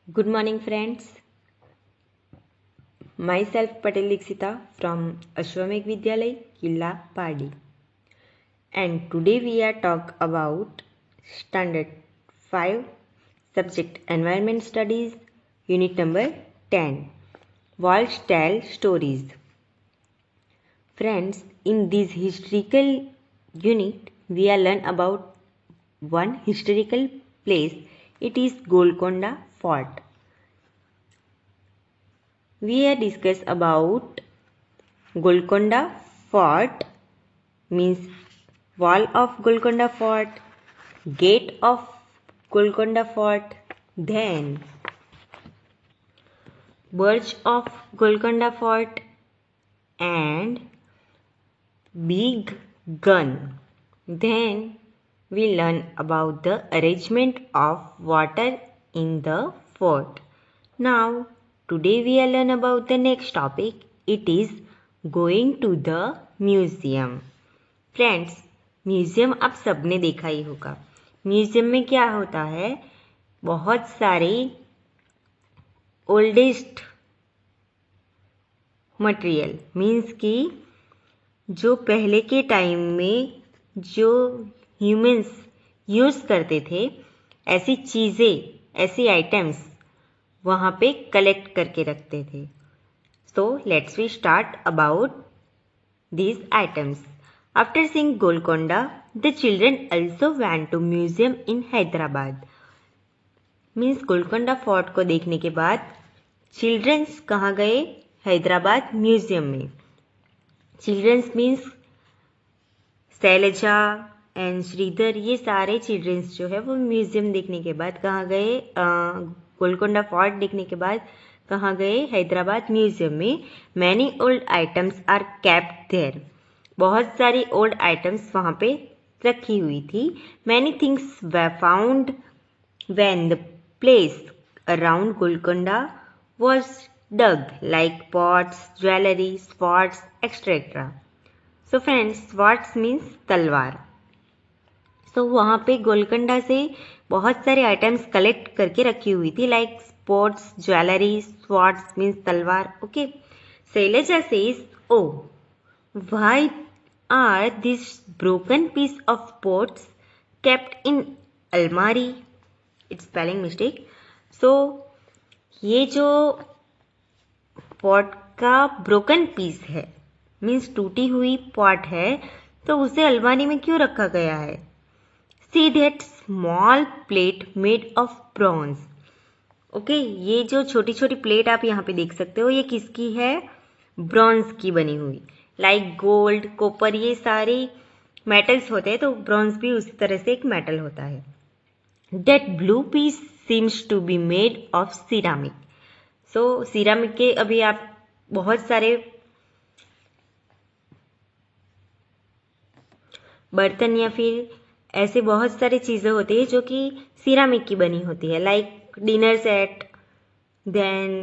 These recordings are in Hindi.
Good morning, friends. Myself Patel Dixita from Ashwamekh Vidyalay, Killa Padi. And today we are talk about Standard 5 Subject Environment Studies, Unit number 10. Walls Tell Stories. Friends, in this historical unit, we are learn about one historical place. It is Golconda Fort. We are discuss about Golconda Fort means wall of Golconda Fort, gate of Golconda Fort, then birch of Golconda Fort and big gun. Then we learn about the arrangement of water in the fort. Now today we are learn about the next topic. It is going to the museum. Friends, museum आप सबने देखा ही होगा। म्यूजियम में क्या होता है, बहुत सारे ओल्डेस्ट मटेरियल मीन्स कि जो पहले के टाइम में जो ह्यूमंस यूज करते थे, ऐसी चीज़ें, ऐसी आइटम्स वहाँ पे कलेक्ट करके रखते थे। So let's we start about these items. After seeing Golconda, the children also went to museum in Hyderabad. Means Golconda fort को देखने के बाद चिल्ड्रंस कहाँ गए? हैदराबाद म्यूजियम में। Childrens means Shailaja and Sridhar, ये सारे चिल्ड्रंस जो है वो म्यूजियम देखने के बाद कहाँ गए? गोलकोंडा फोर्ट देखने के बाद कहाँ गए? हैदराबाद म्यूजियम में। Many old items are kept there, बहुत सारी ओल्ड आइटम्स वहाँ पे रखी हुई थी। Many things were found when the place around Golconda was dug, like pots, jewellery, swords etcetera. So friends, swords means तलवार। सो वहाँ पे गोलकोंडा से बहुत सारे आइटम्स कलेक्ट करके रखी हुई थी, like sports, jewellery, swords means तलवार। Okay, Shailaja says, oh why are this broken piece of pots kept in अलमारी? It's spelling mistake. सो ये जो पॉट का ब्रोकन पीस है मीन्स टूटी हुई पॉट है, तो उसे अलमारी में क्यों रखा गया है? See that small plate made of bronze. Okay, ये जो छोटी छोटी प्लेट आप यहाँ पे देख सकते हो, ये किसकी है? ब्रॉन्ज की बनी हुई। लाइक गोल्ड, कॉपर, ये सारे मेटल्स होते हैं, तो ब्रॉन्ज भी उसी तरह से एक मेटल होता है। That blue piece seems to be made of ceramic. So ceramic के अभी आप बहुत सारे बर्तन या फिर ऐसे बहुत सारी चीज़ें होती है जो कि सिरामिक की बनी होती है, like dinner set. Then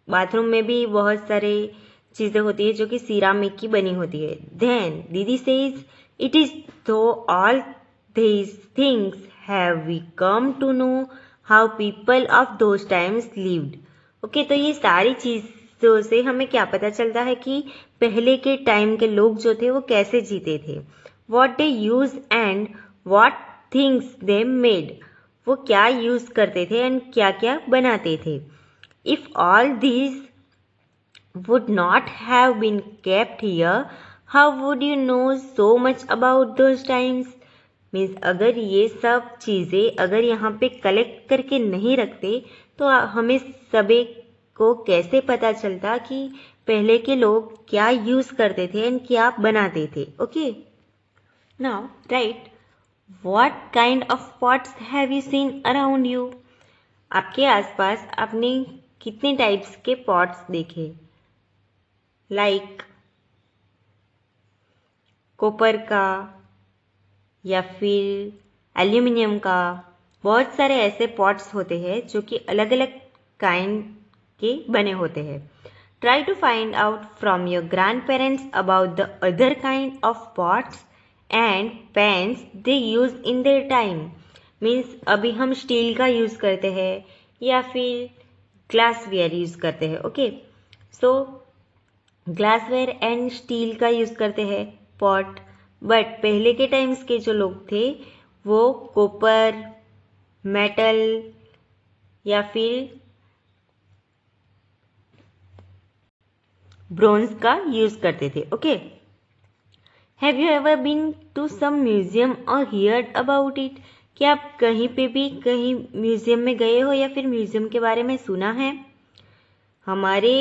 bathroom में भी बहुत सारे चीज़ें होती है जो कि सिरामिक की बनी होती है। देन दीदी says, it is through all these things have we come to know how people of those times lived. Okay, तो ये सारी चीज़ों से हमें क्या पता चलता है कि पहले के टाइम के लोग जो थे वो कैसे जीते थे। What they use and what things they made, वो क्या यूज करते थे एंड क्या क्या बनाते थे। If all these would not have been kept here, how would you know so much about those times? Means अगर ये सब चीज़ें अगर यहाँ पे कलेक्ट करके नहीं रखते तो हमें सभी को कैसे पता चलता कि पहले के लोग क्या यूज करते थे एंड क्या बनाते थे। Okay, Now, write what kind of pots have you seen around you? आपके आसपास आपने कितने टाइप्स के पॉट्स देखे? लाइक कॉपर का या फिर एल्यूमिनियम का, बहुत सारे ऐसे पॉट्स होते हैं जो कि अलग अलग काइंड के बने होते हैं। Try to find out from your grandparents about the other kind of pots and pans they use in their time. Means अभी हम स्टील का यूज़ करते हैं या फिर ग्लासवेयर यूज़ करते हैं। Okay, so glassware and steel का यूज़ करते हैं पॉट। बट पहले के टाइम्स के जो लोग थे वो कॉपर, मेटल या फिर ब्रोंज का यूज़ करते थे। Okay, have you ever been to some museum or heard about it? क्या आप कहीं पे भी कहीं म्यूजियम में गए हो या फिर म्यूजियम के बारे में सुना है? हमारे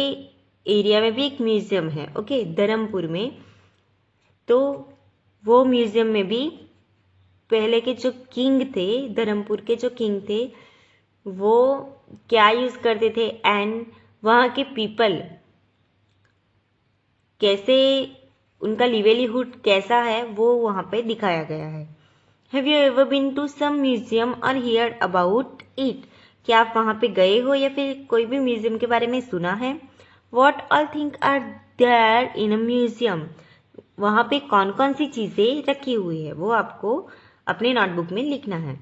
एरिया में भी एक म्यूजियम है, ओके, धर्मपुर में। तो वो म्यूजियम में भी पहले के जो किंग थे, धर्मपुर के जो किंग थे, वो क्या यूज़ करते थे एंड वहाँ के पीपल कैसे, उनका लिवेलीहुड कैसा है, वो वहाँ पे दिखाया गया है। Have you ever been to some museum or hear about it? क्या आप वहाँ पे गए हो या फिर कोई भी म्यूजियम के बारे में सुना है? What all thing are there in a museum? वहाँ पे कौन कौन सी चीज़ें रखी हुई है वो आपको अपने नोटबुक में लिखना है।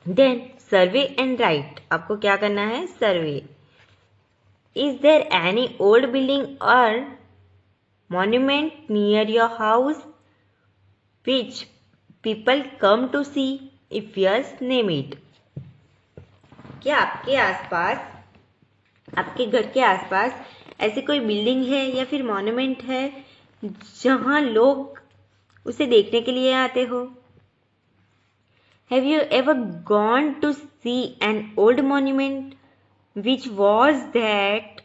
देन सर्वे एंड राइट, आपको क्या करना है? Survey. Is there any old building और monument near your house which people come to see? If yes, name it. क्या आपके आसपास, आपके घर के आसपास ऐसी कोई बिल्डिंग है या फिर मॉन्यूमेंट है जहां लोग उसे देखने के लिए आते हो? Have you ever gone to see an old monument? Which was that?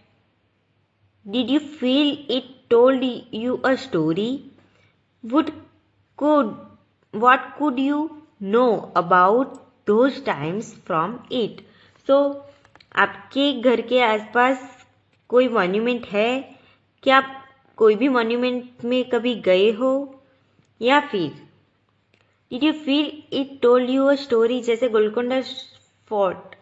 Did you feel it told you a story? What could you know about those times from it? So, आपके घर के आसपास कोई मॉन्यूमेंट है? क्या आप कोई भी मॉन्यूमेंट में कभी गए हो? या फिर did you feel it told you a story? जैसे गोलकोंडा फोर्ट,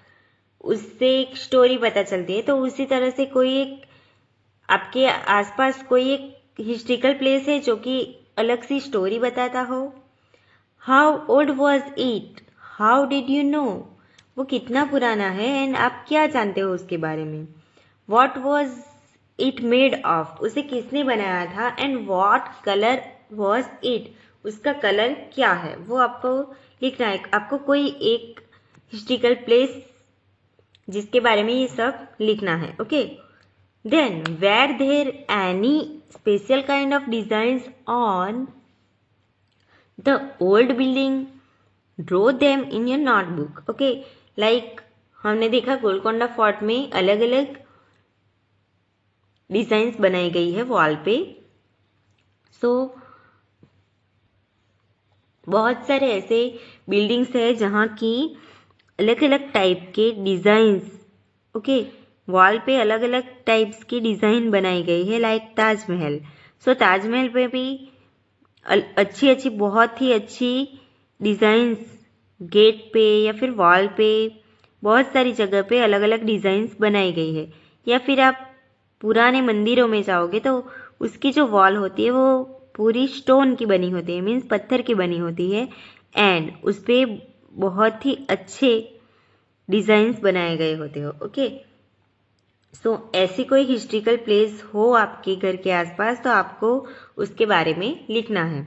उससे एक स्टोरी पता चलती है, तो उसी तरह से कोई एक आपके आसपास कोई एक हिस्ट्रिकल प्लेस है जो कि अलग सी स्टोरी बताता हो। How old was it? How did you know? वो कितना पुराना है एंड आप क्या जानते हो उसके बारे में? What was it made of? उसे किसने बनाया था? And what colour was it? उसका कलर क्या है वो आपको लिखना है। आपको कोई एक हिस्ट्रिकल प्लेस जिसके बारे में ये सब लिखना है। Okay, then were there any special kind of designs on the old building? Draw them in your notebook. Okay, like हमने देखा गोलकोंडा फोर्ट में अलग अलग डिजाइंस बनाई गई है वॉल पे। सो बहुत सारे ऐसे बिल्डिंग्स है जहाँ की अलग अलग टाइप के डिजाइंस, ओके, वॉल पे अलग अलग टाइप्स की डिज़ाइन बनाई गई है, लाइक ताजमहल। सो ताजमहल पे भी अच्छी अच्छी, बहुत ही अच्छी डिज़ाइंस गेट पे या फिर वॉल पे, बहुत सारी जगह पे अलग अलग डिज़ाइंस बनाई गई है। या फिर आप पुराने मंदिरों में जाओगे तो उसकी जो वॉल होती है वो पूरी स्टोन की बनी होती है, मीन्स पत्थर की बनी होती है, एंड उस पर बहुत ही अच्छे डिज़ाइंस बनाए गए होते हो। ओके, सो ऐसी कोई हिस्ट्रिकल प्लेस हो आपके घर के आसपास तो आपको उसके बारे में लिखना है।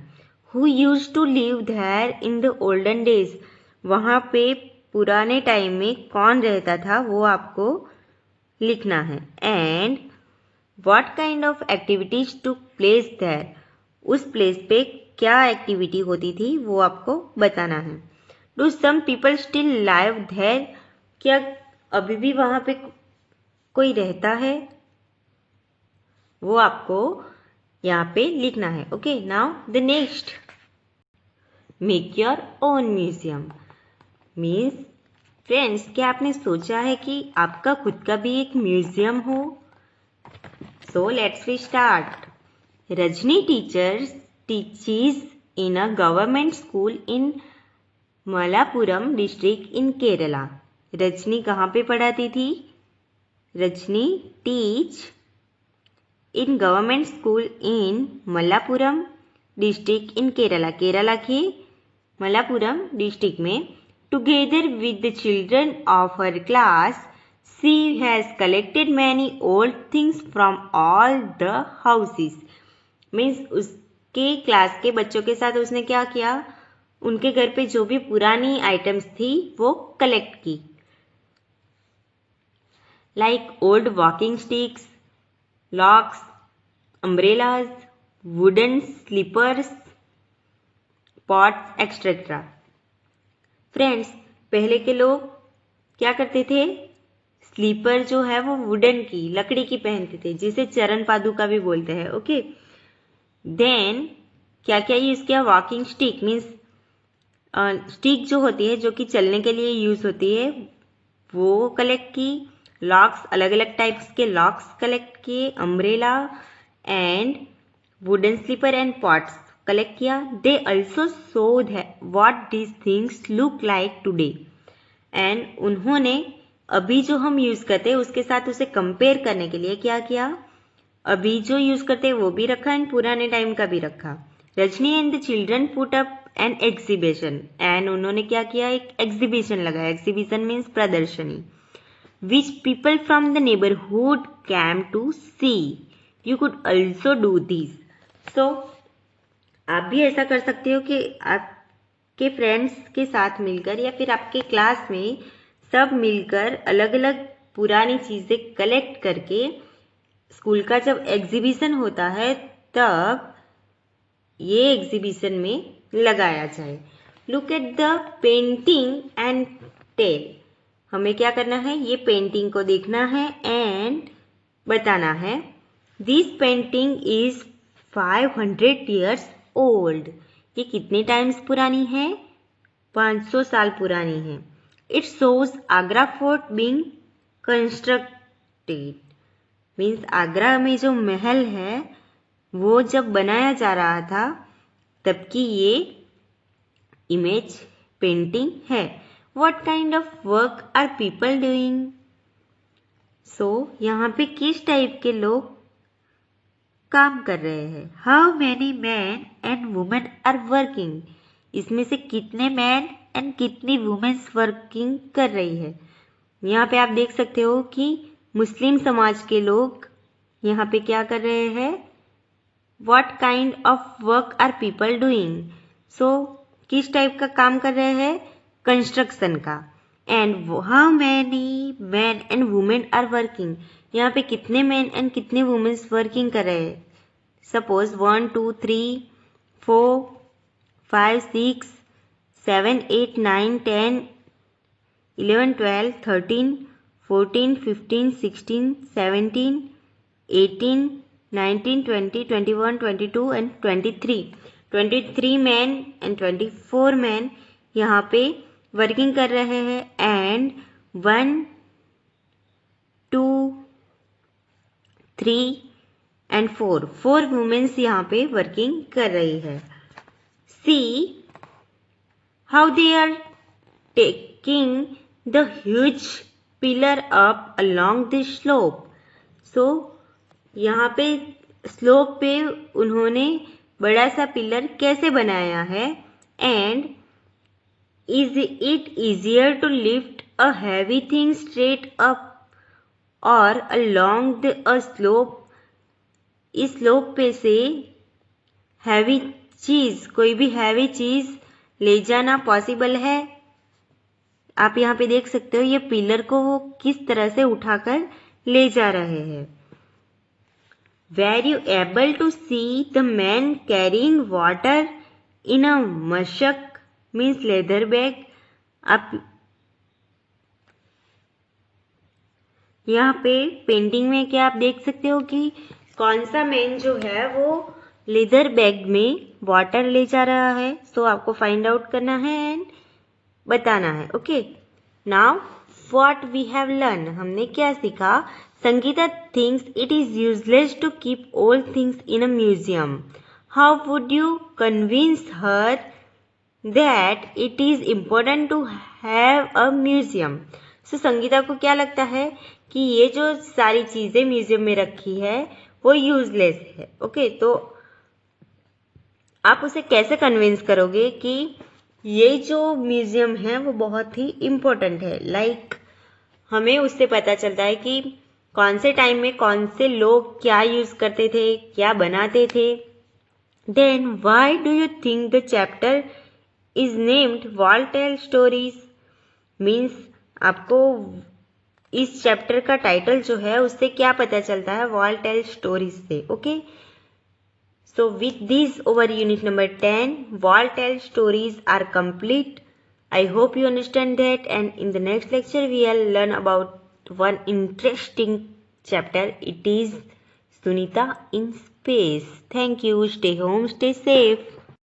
Who use to live there in the olden days? वहाँ पे पुराने टाइम में कौन रहता था वो आपको लिखना है। And what kind of activities to place there? उस प्लेस पे क्या एक्टिविटी होती थी वो आपको बताना है। Do some people still live there? क्या अभी भी वहाँ पे कोई रहता है? वो आपको यहाँ पे लिखना है। Okay, now the next, make your own museum. Means friends, क्या आपने सोचा है कि आपका खुद का भी एक म्यूजियम हो? So let's we start. Rajni teaches in a government school in Malappuram district in Kerala. Rajni कहाँ पे पढ़ाती थी? Rajni teach in government school in Malappuram district in Kerala. Kerala के मलापुरम डिस्ट्रिक्ट में, together with the children of her class She has collected many old things from all the houses. Means उसके क्लास के बच्चों के साथ उसने क्या किया, उनके घर पे जो भी पुरानी आइटम्स थी वो कलेक्ट की. Like old walking sticks, locks, umbrellas, wooden slippers, pots etcetera. Friends, पहले के लोग क्या करते थे, स्लीपर जो है वो वुडन की, लकड़ी की पहनते थे, जिसे चरण पादुका भी बोलते हैं. ओके, देन क्या क्या यूज किया, वॉकिंग स्टिक मीन्स स्टिक जो होती है जो कि चलने के लिए यूज होती है वो कलेक्ट की. लॉक्स, अलग अलग टाइप्स के लॉक्स कलेक्ट किए. Umbrella and wooden slipper and pots collect किया. They also show what these things look like today. And उन्होंने अभी जो हम यूज करते हैं उसके साथ उसे कंपेयर करने के लिए क्या किया, अभी जो यूज करते हैं वो भी रखा एंड पुराने टाइम का भी रखा. Rajni and the children put up an exhibition. And उन्होंने क्या किया, एक एग्जीबिशन लगाया. एग्जीबिशन मीन्स प्रदर्शनी. Which people from the neighbourhood came to see. You could also do this. So आप भी ऐसा कर सकते हो कि आपके फ्रेंड्स के साथ मिलकर या फिर आपके क्लास में सब मिलकर अलग अलग पुरानी चीज़ें कलेक्ट करके स्कूल का जब एग्जीबिशन होता है तब ये एग्जीबिशन में लगाया जाए. Look at the painting and tell. हमें क्या करना है, ये पेंटिंग को देखना है एंड बताना है. This painting is 500 years old. ये कितने टाइम्स पुरानी है, 500 साल पुरानी है. It shows Agra fort being constructed. Means Agra में जो महल है वो जब बनाया जा रहा था तब की ये इमेज पेंटिंग है. What kind of work are people doing. So यहाँ पे किस टाइप के लोग काम कर रहे हैं. How many man and women are working. इसमें से कितने मैन एंड कितनी वुमेन्स वर्किंग कर रही है. यहाँ पे आप देख सकते हो कि मुस्लिम समाज के लोग यहाँ पे क्या कर रहे हैं, what kind of work are people doing. So किस टाइप का काम कर रहे हैं, कंस्ट्रक्शन का. And how many man and women are working. यहाँ पे कितने मैन एंड कितने वुमेन्स वर्किंग कर रहे हैं. Suppose 1 2 3 4 5 6 7 8 9 10 11 12 13 14 15 16 17 18 19 20 21 22 and 23 man and 24 man यहाँ पे वर्किंग कर रहे हैं. एंड 1 2 3 एंड 4 वुमेन्स यहाँ पे वर्किंग कर रही है. See how they are taking the huge pillar up along the slope. So यहाँ पे स्लोप पे उन्होंने बड़ा सा पिलर कैसे बनाया है. And is it easier to lift a heavy thing straight up or along the slope. इस स्लोप पे से हैवी चीज, कोई भी हैवी चीज ले जाना पॉसिबल है. आप यहाँ पे देख सकते हो ये पिलर को वो किस तरह से उठाकर ले जा रहे हैं. Were you able to see the man carrying water in a mashak means leather bag. आप यहाँ पे पेंटिंग में क्या आप देख सकते हो कि कौन सा मैन जो है वो लेदर बैग में वाटर ले जा रहा है. सो आपको फाइंड आउट करना है एंड बताना है. Okay, now what we have learn. हमने क्या सीखा. Sangeeta thinks it is useless to keep old things in a museum. How would you convince her that it is important to have a museum. So Sangeeta को क्या लगता है कि ये जो सारी चीजें म्यूजियम में रखी है वो यूजलेस है. ओके, तो आप उसे कैसे कन्विंस करोगे कि ये जो म्यूजियम है वो बहुत ही इम्पोर्टेंट है. लाइक हमें उससे पता चलता है कि कौन से टाइम में कौन से लोग क्या यूज करते थे, क्या बनाते थे। Then why do you think the chapter is named wall tell stories? Means आपको इस चैप्टर का टाइटल जो है उससे क्या पता चलता है, वॉल टेल स्टोरीज से। Okay, so with this over unit number 10 wall tell stories are complete. I hope you understand that, and in the next lecture we will learn about one interesting chapter. It is Sunita in Space. Thank you. Stay home, stay safe.